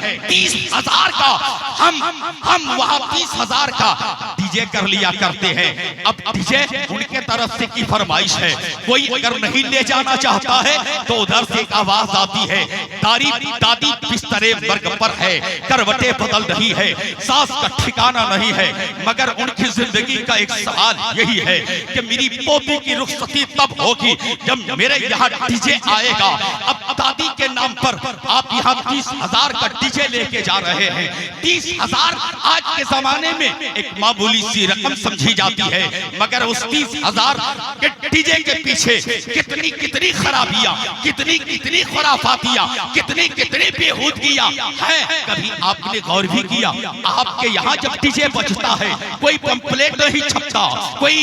30,000 का हम वहां 30,000 का डीजे कर लिया करते हैं। अब डीजे उनके तरफ से की फरमाइश है, कोई अगर नहीं ले जाना चाहता है तो उधर से एक आवाज आती है, दादी बिस्तरे वर्ग पर है, करवटें बदल रही है, सास का ठिकाना नहीं है, मगर उनकी जिंदगी का एक सवाल यही है कि मेरी पोती की रुखसती तब होगी जब मेरे यहाँ डीजे आएगा। अब दादी के नाम पर आप यहाँ 30,000 का डीजे लेके जा रहे हैं। 30,000 आज के जमाने में एक मामूली सी रकम समझी जाती है, मगर उस 30,000 के डीजे के पीछे कितनी खराबियां, कितनी खुराफातियां, कितनी बेहूदगियां हैं। कभी आपने गौर भी किया? आपके यहाँ जब डीजे बजता है कोई पंपलेट नहीं छपता, कोई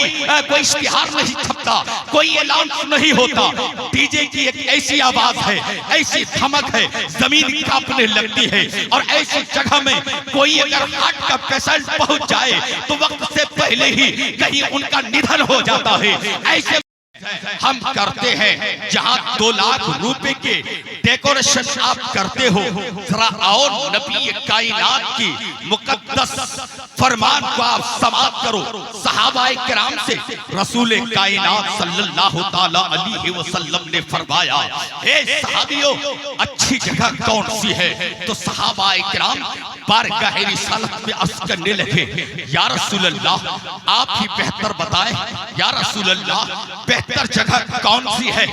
इश्तिहार नहीं छपता, कोई ऐलान नहीं होता। डीजे की एक ऐसी आवाज है, ऐसी धमक है, जमीन कांपने लगती है। और ऐसी जगह में कोई अगर हार्ट का पेशेंट पहुंच जाए तो वक्त से पहले ही कहीं उनका निधन हो जाता है। ऐसे हम करते हैं जहां 2 लाख रुपए के डेकोरेशन आप करते हो, जरा और नबी कायनात की मुकद्दस फरमान को आप समाप्त करो। सहाबाए किराम से रसूल कायनात सल्लल्लाहु ताला अलैहि वसल्लम ने फरमाया, हे सहाबियों, अच्छी जगह कौन सी है? तो सहाबाए किराम बारगाह रिसालत में अर्ज करने लगे, या रसूल अल्लाह, आप ही बेहतर बताएं, या रसूल अल्लाह, बेहतर जगह कौन सी है?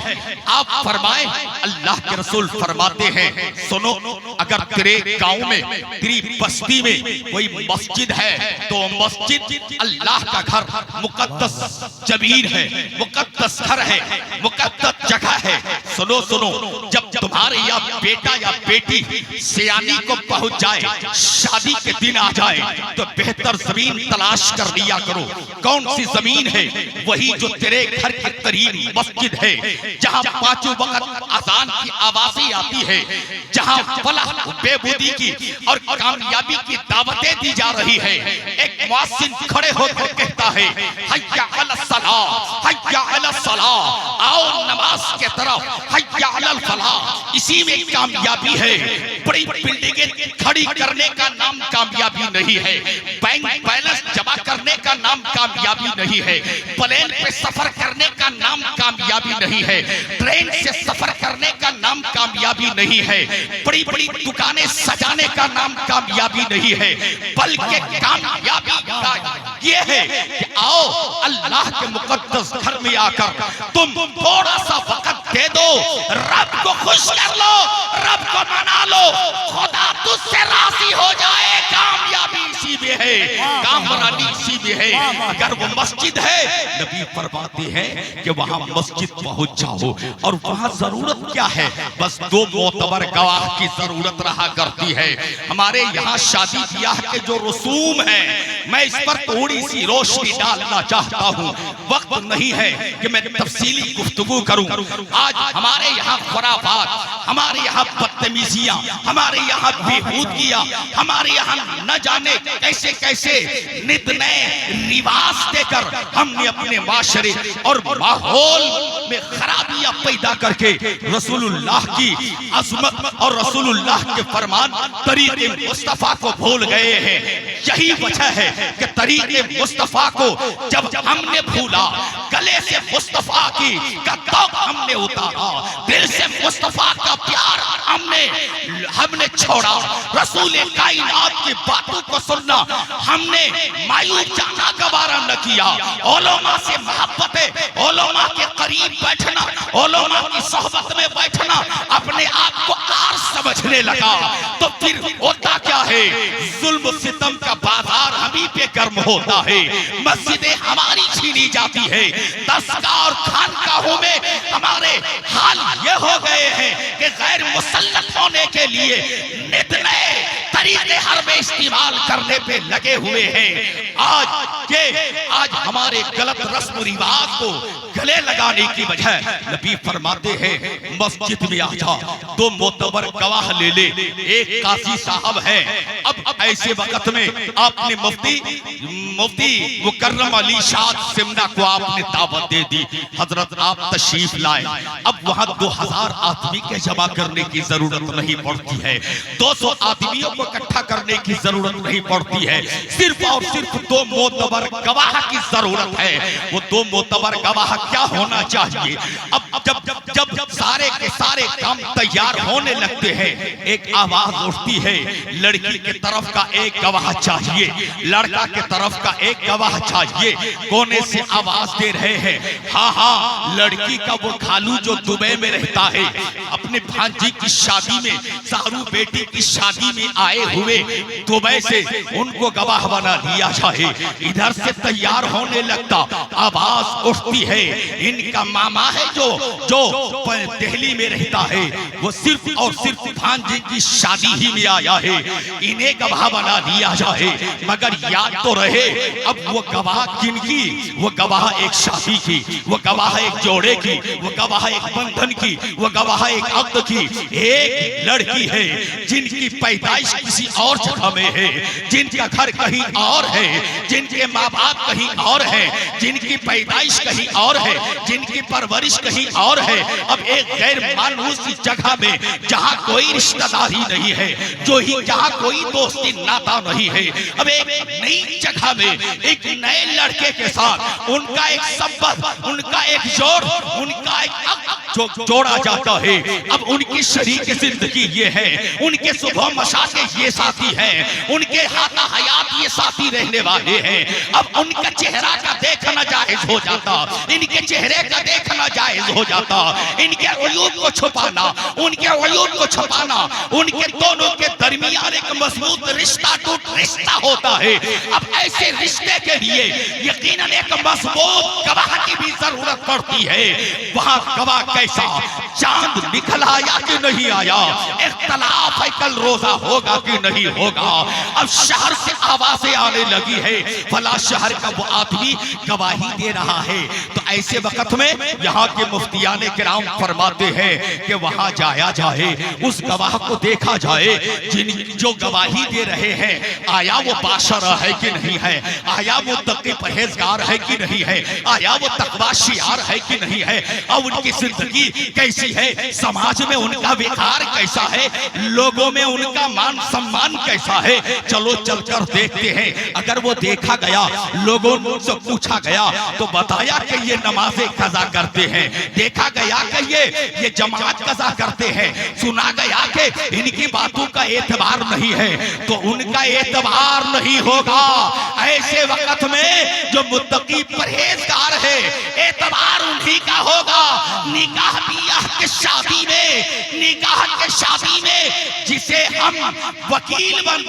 आप फरमाएं। अल्लाह के रसूल फरमाते हैं, सुनो, अगर तेरे गांव में, तेरी बस्ती में कोई मस्जिद है तो मस्जिद अल्लाह का घर, मुकद्दस जमीन है, मुकद्दस घर है, मुकद्दस जगह है। सुनो, जब तुम्हारे या बेटा या बेटी सियानी को पहुंच जाए, शादी के दिन आ जाए, तो बेहतर जमीन तलाश कर लिया करो। कौन सी जमीन है? वही जो तेरे घर के करीब मस्जिद है, जहां 5 वक्त अजान की आवाज़ें आती है, जहां फलाह बेबूदी की और कामयाबी की दावतें दी जा रही है। एक मुअज्जिन खड़े होकर कहता है, हय्या अलस सलाह, हय्या अलस सलाह, आओ नमाज के तरफ, हय्या अलल फलाह। इसी में कामयाबी है। बड़ी बिल्डिंगें खड़ी करने का नाम कामयाबी नहीं है, बैंक बैलेंस जमा करने का नाम कामयाबी नहीं है, प्लेन पे सफर करने का नाम कामयाबी नहीं है, ट्रेन से सफर करने का नाम कामयाबी नहीं है, बड़ी बड़ी दुकानें सजाने का नाम कामयाबी नहीं है, बल्कि कामयाबी का ये है कि आओ अल्लाह के मुकद्दस घर में आकर तुम थोड़ा सा वक्त दे दो, रब को खुश कर लो, रब को मना लो, खुदा तुझसे राजी हो जाए। कामयाबी इसी में है, कामरानी इसी में है। अगर वो मस्जिद है, नबी फरमाते हैं कि वहां मस्जिद पहुंच जाओ। और वहां जरूरत क्या है? बस 2 मोतबर गवाह की जरूरत रहा करती है। हमारे यहाँ शादी ब्याह के जो रसूम है, मैं इस पर थोड़ी सी रोशनी डालना चाहता हूँ। वक्त नहीं है कि मैं तफसीली गुफ्तगू करूँ। आज हमारे यहाँ खुराफात, हमारे यहाँ बदतमीजियाँ, हमारे यहाँ बेहूदगियाँ, हमारे यहाँ न जाने कैसे कैसे नित नए रिवाज देकर हमने अपने माशरे और माहौल में खराबियां पैदा करके रसूलुल्लाह की अज़मत और रसूलुल्लाह के फरमान तरीक़े मुस्तफ़ा को भूल गए हैं। यही वजह है कि तरीक़े मुस्तफ़ा को जब हमने भूला, गले से मुस्तफ़ा की का तौक़ हमने उतारा, दिल से मुस्तफ़ा का प्यार हमने छोड़ा, रसूल कायनात की बातों को सुनना हमने मायूस जाना गवारा न किया। उलमा से मोहब्बत है, उलमा के करीब बैठना, उलमा की सोहबत में बैठना अपने आप को आर समझने लगा। तो फिर होता क्या है? जुल्म सितम का बाजार हमी पे गर्म होता है, मस्जिदें हमारी छीनी जाती है, दरगाह और खानकाहों में हमारे हाल ये हो गए हैं कि गैर मुसल्लत होने के लिए नित नए तरीके हर में इस्तेमाल करने पे लगे हुए हैं। आज के आज हमारे गलत रस्म रिवाज को गले लगाने की बजाय नबी फरमाते हैं मस्जिद में आ जा, दो मोतबर गवाह ले ले, एक काजी साहब है। अब ऐसे वक्त में आपने मुफ्ती मुकर्रम अली शाह सिमना को आपने दावत दे दी, हजरत आप तशरीफ लाए। अब वहां 2000 आदमी के जमा करने की जरूरत नहीं पड़ती है, 200 आदमियों को इकट्ठा करने की जरूरत नहीं पड़ती है, सिर्फ और सिर्फ 2 मोतबर गवाह की जरूरत है। वो 2 मोतबर गवाह क्या होना चाहिए? अब जब सारे के सारे काम तैयार होने लगते हैं, एक आवाज उठती है, लड़की के तरफ का एक गवाह चाहिए, लड़का के तरफ का एक गवाह चाहिए। कोने से आवाज दे रहे हैं, हाँ हाँ, लड़की का वो खालू जो दुबई में रहता है, अपने भांजी की शादी में, सारू बेटी की शादी में आए हुए दुबई से, उनको गवाह बना लिया जाए। इधर से तैयार होने लगता, आवाज उठती है, इनका मामा है जो दिल्ली में रहता है, वो सिर्फ और सिर्फ भांजी की शादी ही में आया है, इन्हें गवाह बना लिया जाए। मगर याद तो रहे, अब वो गवाह किनकी? वो गवाह एक शादी की, वो गवाह एक जोड़े की, वो गवाह एक बंधन की, वो गवाह एक अक्द की। एक लड़की है जिनकी पैदाइश किसी और जगह में है, जिनका घर कहीं और है, जिनके माँ बाप कहीं और है, जिनकी पैदाइश कहीं और है, जिनकी परवरिश कहीं और है। अब एक गैर मानूसी जगह में, जहाँ कोई रिश्तेदारी नहीं है, जहाँ कोई दोस्ती नाता नहीं है, अब एक नई जगह में एक नए लड़के के साथ उनका एक संबंध, उनका एक जोड़, उनका एक जोड़ा जाता है। अब उनकी शरीक जिंदगी ये है, उनके सुबह मशाके ये साथी हैं, उनके हाथा हयात ये साथी रहने वाले हैं। अब उनका चेहरा का देखना जायज हो जाता, इनके चेहरे का देखना जायज हो जाता, इनके अयूब को छुपाना, उनके अयूब को छुपाना, उनके दोनों के दरमियान एक मजबूत रिश्ता होता है। अब ऐसे रिश्ते के लिए यकीनन एक मजबूत गवाह की भी जरूरत पड़ती है। वहां गवाह कैसा? चांद निकल आया कि नहीं आया, इख्तलाफ है कल रोजा होगा कि नहीं होगा। अब शहर से आवाजें आने लगी है, फला शहर का वो आदमी गवाही दे रहा है। तो ऐसे वक्त में यहाँ के मुफ्तियाने किराम फरमाते हैं कि वहां जाया जाए, उस गवाह को देखा जाए, जो गवाही दे रहे हैं, आया वो बाशरा है कि नहीं है, आया वो तक़ी परहेजगार है कि नहीं है, आया वो तकवा शियार है कि नहीं है, और उनकी जिंदगी कैसी है, समाज में उनका विकार कैसा है, लोगों में उनका मान सम्मान कैसा है। चलो चलकर देखते हैं। अगर वो देखा गया, लोगों से पूछा गया, तो बताया कि ये नमाजें कज़ा करते हैं, देखा गया कि ये जमात कज़ा करते हैं, सुना गया कि इनकी बातों का एतबार नहीं है, तो उनका एतबार नहीं होगा। ऐसे वक्त में जो मुत्तकी परहेजगार है, एतबार उन्हीं का होगा। निकाह बियाह के शादी में, निकाह के शादी में जिसे हम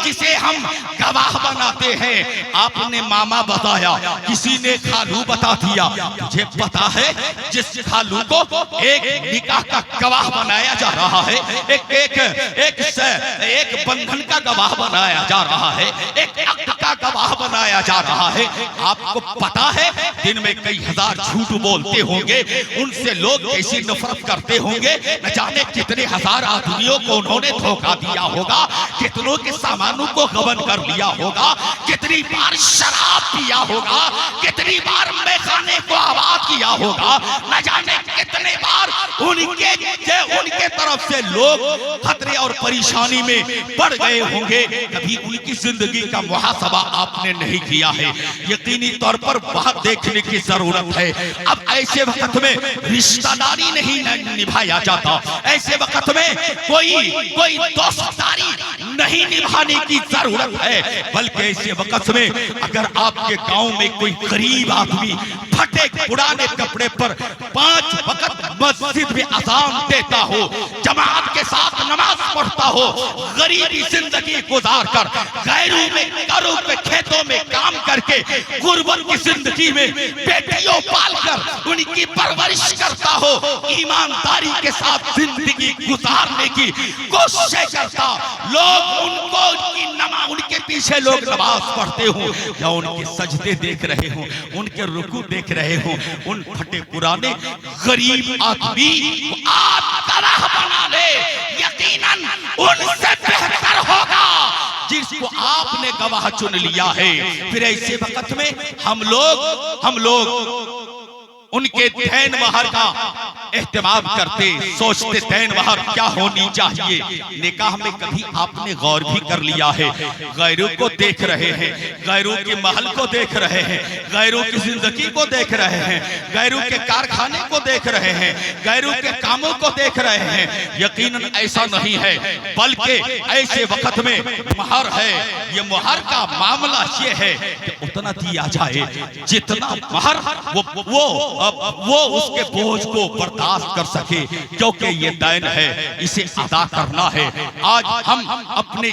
जिसे हम गवाह बनाते हैं, आपने मामा बताया, किसी ने खालू बता दिया, मुझे पता है जिस खालू को एक निकाह का गवाह बनाया जा रहा है, एक बंधन का गवाह बनाया जा रहा है, एक अक्द का गवाह बनाया जा रहा है। आपको पता है दिन में कई हजार झूठ बोलते होंगे, उनसे लोग कैसी नफरत करते होंगे, न जाने कितने हजार आदमियों को उन्होंने धोखा दिया होगा, कितनों के सामानों को गबन कर लिया होगा, कितनी बार शराब पिया होगा, कितनी बार मैखाने को आबाद किया होगा, न जाने कितने बार उनके तरफ से लोग खतरे और परेशानी में पड़ गए होंगे। कभी उनकी जिंदगी का मुहासबा आपने नहीं किया है, यकीनी तौर पर बात देखने की जरूरत है। अब ऐसे वक्त में रिश्तेदारी नहीं निभाया जाता, ऐसे वक्त में कोई दोस्तारी नहीं निभाने की जरूरत है, बल्कि ऐसे वक्त में अगर आपके गांव में कोई गरीब आदमी फटे पुराने कपड़े पर 5 वक्त मस्जिद में अज़ान देता हो, जमात के साथ नमाज पढ़ता हो, गरीबी जिंदगी गुजार कर, गैरों में घरों में खेतों में काम करके, गुर्बत की जिंदगी में बेटियों पालकर उनकी परवरिश करता हो, ईमानदारी के साथ जिंदगी गुजारने की कोशिश करता, लोग उनको उनके पीछे लोग नमाज पढ़ते हो या उनके सजदे देख रहे हो, उनके रुकू देख रहे हो, उन फटे पुराने गरीब आदमी को आप तरह बना ले, यकीनन उनसे बेहतर होगा जिसको आपने गवाह चुन लिया है। फिर ऐसे वक्त में हम लोग उनके दैन महर का एहतमाम करते, सोचते दैन महर क्या होनी चाहिए। निकाह में कभी आपने गौर भी कर लिया है? गैरों को देख रहे हैं, गैरों के महल को देख रहे हैं, गैरों की जिंदगी को देख रहे हैं, गैरों के कारखाने को देख रहे हैं, गैरों के कामों को देख रहे हैं। यकीनन ऐसा नहीं है, बल्कि ऐसे वक्त में महर है, ये महर का मामला ये है कि उतना दिया जाए जितना महर वो उसके बोझ को बर्दाश्त कर सके, क्योंकि ये दैन है, इसे अदा करना है। आज हम अपने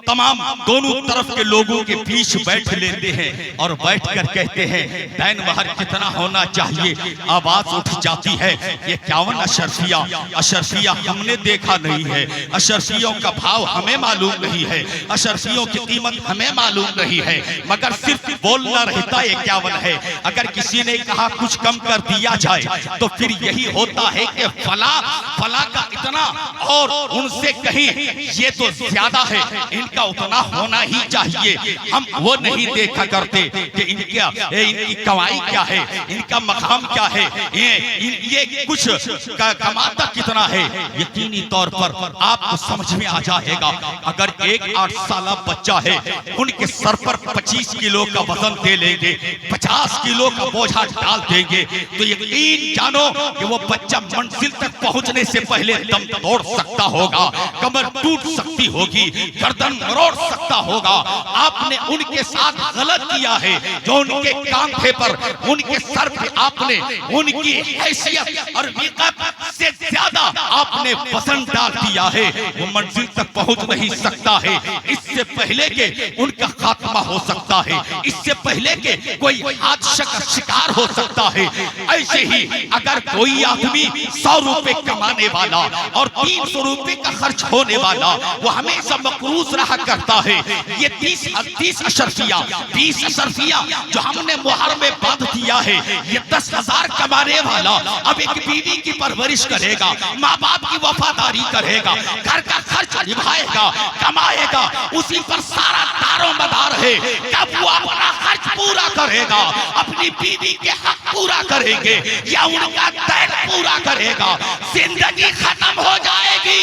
तमाम दोनों तरफ के लोगों के बीच बैठ लेते हैं और बैठकर कहते हैं दैन महर कितना होना चाहिए। आवाज उठ जाती है ये 51 अशरफिया, अशरफिया हमने देखा नहीं है, अशरफियों का भाव हमें मालूम नहीं है, अशरफियों की कीमत हमें मालूम नहीं है, मगर सिर्फ बोलना रहता है 51 है। अगर किसी ने कहा कुछ कम कर दिया जाए तो फिर यही होता है कि फला का इतना और उनसे कहीं ये तो ज्यादा है, इनका उतना होना ही चाहिए। हम वो नहीं देखा करते कि इनकी कमाई क्या है, इनका मकाम क्या है, ये कुछ कमाता कितना है। यकीनी तौर पर आपको समझ में आ जाएगा, अगर एक 8 साल बच्चा है, उनके सर पर 25 किलो का वजन दे लेंगे, 50 किलो का बोझा डाल देंगे, तो यकीन जानो कि वो बच्चा मंजिल तक पहुंचने से पहले दम तोड़ सकता होगा, कमर टूट सकती होगी, गर्दन मरोड़ सकता होगा। आपने उनके साथ गलत किया है, जो उनके कांधे पर, उनके सर पे आपने उनकी हैसियत और विकत से ज्यादा आपने वजन डाल दिया है, वो मंजिल तक पहुंच नहीं सकता है। इससे पहले के उनका खात्मा हो सकता है, इससे पहले के कोई हादसा का शिकार हो सकता है। ऐसे ही अगर कोई आदमी 100 रुपए कमाने वाला और 300 रुपए का खर्च होने वाला, वो हमेशा मकरूज रहा करता है। ये 30 अशरफिया, 20 अशरफिया जो हमने मुहर में बांध दिया है, ये 10,000 कमाने वाला अब एक बीवी की परवरिश करेगा, माँ बाप की वफादारी करेगा, घर का खर्च निभाएगा, कमाएगा, उसी पर सारा दारोमदार है। कब वो अपना खर्च पूरा करेगा, अपनी बीवी के हक पूरा करेंगे या उनका दैन पूरा करेगा, जिंदगी खत्म हो जाएगी।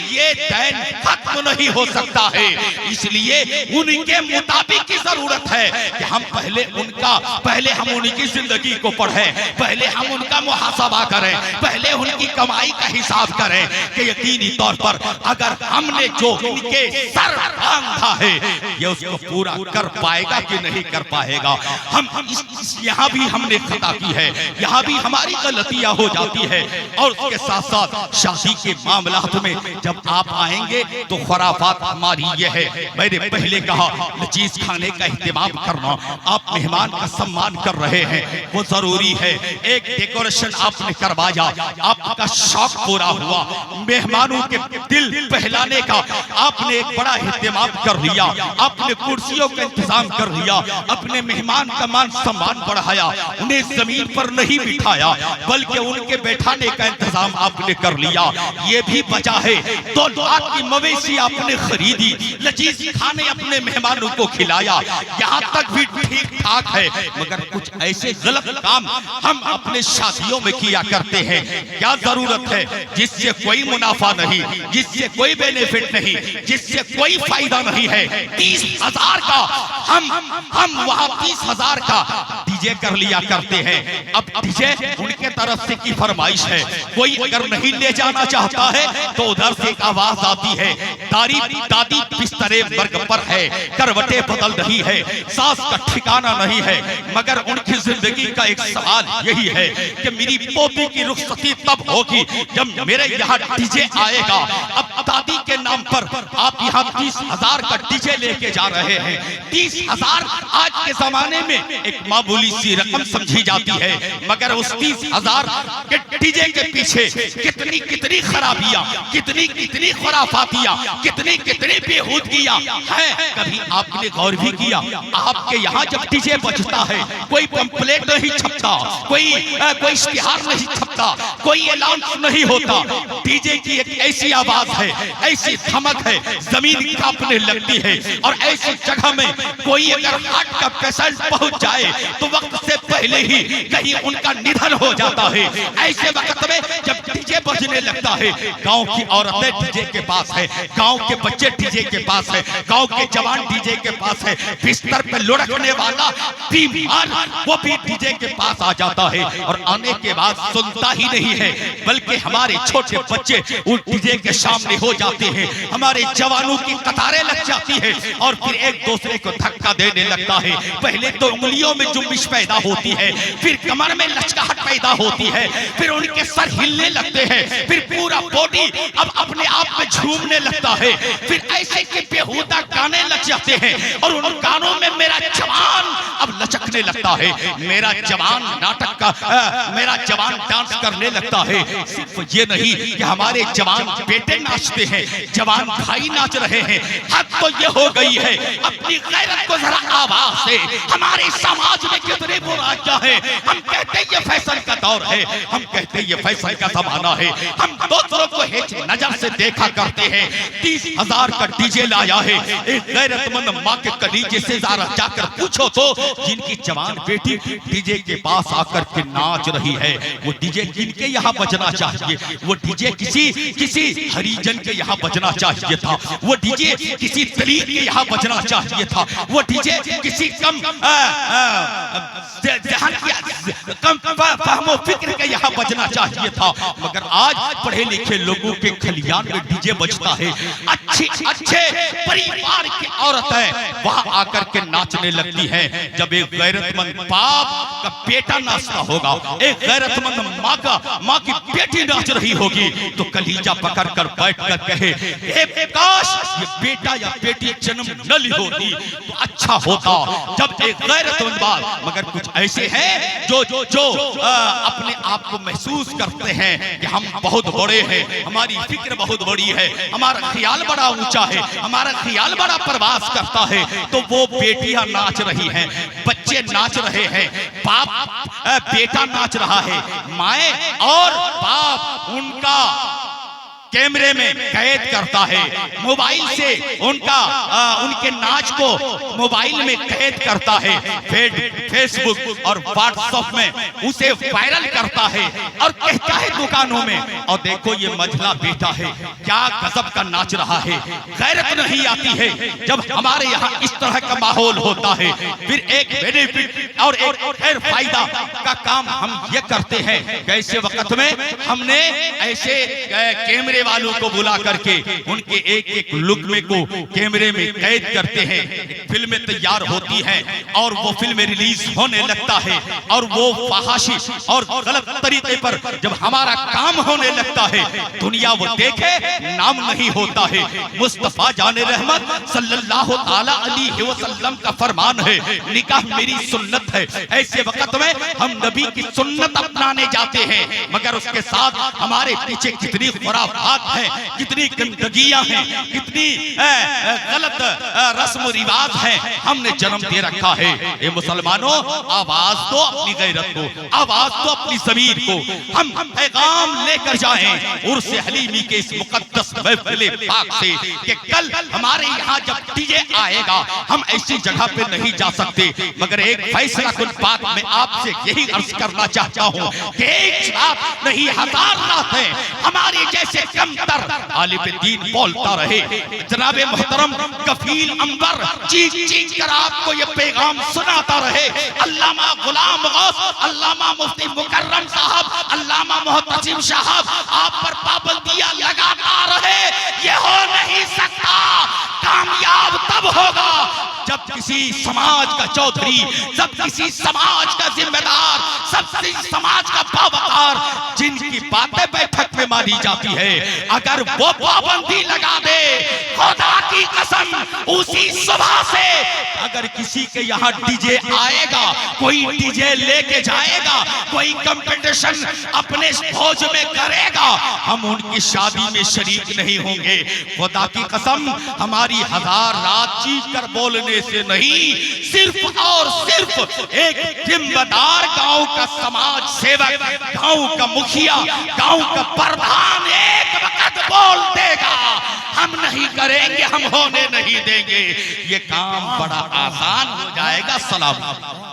ये दैन खत्म नहीं हो सकता है, इसलिए उनके मुताबिक की जरूरत है कि हम पहले हम उनकी जिंदगी को पढ़ें, पहले हम उनका मुहासबा करें, पहले उनकी कमाई का हिसाब करें कि यकीनी तौर पर अगर हमने जो उनके सर बांधा है ये उसको पूरा कर पाएगा कि नहीं कर पाएगा। हम यहाँ भी हमने खता की है, यहाँ भी हमारी गलतियां हो जाती है। और उसके साथ साथ शादी के मामलात में जब आप आएंगे तो खुराफात हमारी ये है, मैंने पहले कहा लजीज खाने का एहतमाम करना, आप मेहमान का सम्मान कर रहे हैं, वो जरूरी है। एक डेकोरेशन आपने करवाया, आपका शौक पूरा हुआ, मेहमानों के दिल बहलाने का आपने एक बड़ा एहतमाम कर लिया, आपने कुर्सियों का इंतजाम कर लिया, अपने मेहमान का मान सम्मान बढ़ाया, उन्हें जमीन पर नहीं बिठाया बल्कि उनके बैठाने का इंतजाम आपने कर लिया। ये भी बचा है 2 लाख की मवेशी आपने खरीदी, लजीज खाने अपने मेहमानों को खिलाया, यहाँ तक भी ठीक ठाक है। मगर कुछ ऐसे गलत काम हम अपने शादियों में किया करते हैं, क्या जरूरत है, जिससे कोई मुनाफा नहीं, जिससे कोई बेनिफिट नहीं, जिससे कोई फायदा नहीं है। 30,000 का हम वहाँ 30,000 का डीजे कर लिया करते हैं। अब डीजे उनके तरफ से की फरमाइश है, कोई अगर नहीं ले जाना चाहता है तो उधर से एक आवाज आती है, दादी बिस्तरे वर्ग पर है, करवटें बदल रही है, सास का ठिकाना नहीं है। मगर उनकी जिंदगी का एक सवाल यही है कि मेरी पोती की रुखसती तब होगी जब मेरे यहाँ डीजे आएगा। अब दादी के नाम पर आप यहाँ 30,000 का डीजे लेके जा रहे हैं, 30 30,000 आज के जमाने में एक मामूली सी रकम समझी जाती है, मगर उस 30,000 के डीजे के पीछे कितनी कितनी खराबियां, कितनी कितनी खुराफातियां, कितनी कितनी बेहूदगियां है। कभी आपने गौर भी किया, आपके यहाँ जब डीजे बजता है कोई पंपलेट नहीं छपता, कोई इश्तिहार नहीं छपता, कोई ऐलान नहीं होता। डीजे की एक ऐसी आवाज है, ऐसी धमक है, जमीन कांपने लगती है। और ऐसी जगह में कोई अगर हार्ट का पेशेंट पहुंच जाए तो वक्त से पहले ही कहीं उनका निधन हो जाता है। ऐसे वक्त में जब डीजे बजने लगता है, गांव की औरतें डीजे के पास है, गांव के बच्चे डीजे के पास है, गांव के जवान डीजे के पास है, बिस्तर पे लुढ़कने वाला बीमार वो भी डीजे के पास आ जाता है। और आने के बाद सुनता ही नहीं है, बल्कि हमारे छोटे बच्चे उस डीजे के सामने हो जाते हैं, हमारे जवानों की कतारें लग जाती है और फिर एक दूसरे को धक्का देने लगता है। पहले तो उंगलियों में जुम्बिश पैदा होती है, फिर कमर में लचकाहट पैदा होती है, फिर उनके सर हिलने लगते हैं, फिर पूरा बॉडी अब अपने आप में झूमने लगता है, फिर ऐसे के बेहुदा गाने लग जाते हैं और उन गानों में मेरा जवान अब लचकने लगता है, मेरा जवान नाटक का मेरा जवान डांस करने लगता है। सिर्फ ये नहीं कि हमारे जवान बेटे नाचते हैं, जवान भाई नाच रहे हैं। हद तो ये हो गई है, अपनी गैरत को जरा आवाज से, हमारे समाज में कितने बुराइयां हैं। हम कहते हैं ये फैशन का दौर है, हम कहते हैं ये फैशन का जमाना है, हम दूसरों को हेच नजर से देखा करते हैं। 30,000 का डीजे लाया है, एक गैरतमंद माँ के कलीजे से जरा जाकर पूछो तो जिनकी जवान बेटी डीजे के पास आकर के नाच रही है, वो डीजे किनके यहाँ बजना चाहिए? वो डीजे किसी हरिजन के यहाँ बजना चाहिए था, वो डीजे किसी दलित के यहाँ बजना चाहिए था, वो डीजे किसी कम फहमो फिक्र के यहाँ बजना चाहिए था। मगर आज पढ़े लिखे लोगों के खलियान में डीजे बजता है। अच्छे परिवार की औरतें वहां आकर के नाचने लगती हैं। जब एक गैरतमंद बाप का बेटा नाचता होगा, एक गैरतमंद माँ की बेटी नाच रही होगी, तो कलीजा पकड़ कर बैठ कर कहे, काश ये बेटा या बेटी जन्म न ली होती तो अच्छा होता। जब एक गैरतमंद बाप, मगर कुछ ऐसे हैं जो अपने आप को महसूस करते हैं कि हम बहुत बड़े हैं, हमारी फिक्र बहुत बड़ी है, हमारा ख्याल बड़ा ऊंचा है, हमारा ख्याल बड़ा प्रवास करता है, तो वो बेटियां नाच रही हैं, बच्चे नाच रहे हैं, बाप बेटा नाच रहा है, माए और बाप उनका कैमरे में कैद करता है, मोबाइल से उनके नाच को मोबाइल में कैद करता है, फेसबुक और व्हाट्सएप में उसे वायरल करता है और कहता है दुकानों में, और देखो ये मझला बेटा है, क्या गजब का नाच रहा है। गैरत नहीं आती है जब हमारे यहाँ इस तरह का माहौल होता है। फिर एक बेनिफिट और एक खैर फायदा का काम हम ये करते हैं। कैसे वक्त में हमने ऐसे कैमरे वालों को बुला करके उनके एक एक लुक में को कैमरे में कैद करते हैं। फिल्में तैयार होती हैं और वो फिल्में रिलीज होने लगता है और वो फहाशी और गलत तरीके पर जब हमारा काम होने लगता है, दुनिया वो देखे नाम नहीं होता है। मुस्तफा जाने रहमत सल्लल्लाहु ताला अलैहि वसल्लम का फरमान है, निकाह मेरी सुन्नत है। ऐसे वक्त में हम नबी की सुन्नत अपनाने जाते हैं, मगर उसके साथ हमारे पीछे कितनी खुराफात है, कितनी गंदगियां हैं, कितनी गलत रस्म रिवाज है हमने जन्म दे रखा है। ये मुसलमानों, आवाज दो अपनी गैरत को, आवाज दो अपनी ज़मीर को। हम पैगाम लेकर जाएं उर्स हलीमी के इस मुकद्दस महफिल पाक से कि कल हमारे यहाँ जब डीजे आएगा हम ऐसी जगह पे नहीं जा सकते। मगर एक फैसला कुल बात में आपसे यही अर्ज करना चाहता हूँ कि एक रात नहीं 1000 रातें हमारे जैसे कमतर आलिम दीन बोलता रहे। जनाब मोहतरम कफील अंबर चीख चीख कर आपको ये पैगाम सुनाता रहे। अल्लामा गुलाम गौस, अल्लामा मुफ्ती मुकर्रम साहब, अल्लामा मोहतसिम साहब आप पर पाबंदियां लगाता रहे। ये हो नहीं सकता। कामयाब तब होगा जब किसी समाज का चौधरी, जब किसी समाज का जिम्मेदार, सब समाज का बावकार, जिनकी बातें बैठक में मानी जाती है, अगर वो पाबंदी लगा दे, खुदा की कसम उसी सुबह से अगर किसी के यहाँ डीजे आएगा, कोई डीजे लेके जाएगा, कोई कंपटीशन अपने भोज में करेगा, हम उनकी शादी में शरीक नहीं होंगे। खुदा की कसम, हमारी 1000 रात चीख कर बोलने से नहीं, सिर्फ और सिर्फ एक जिम्मेदार गांव का समाज सेवक, गांव का मुखिया, गांव का प्रधान एक वक्त बोल देगा, हम नहीं करेंगे, हम होने नहीं देंगे। ये काम बड़ा आसान हो जाएगा। सलाम।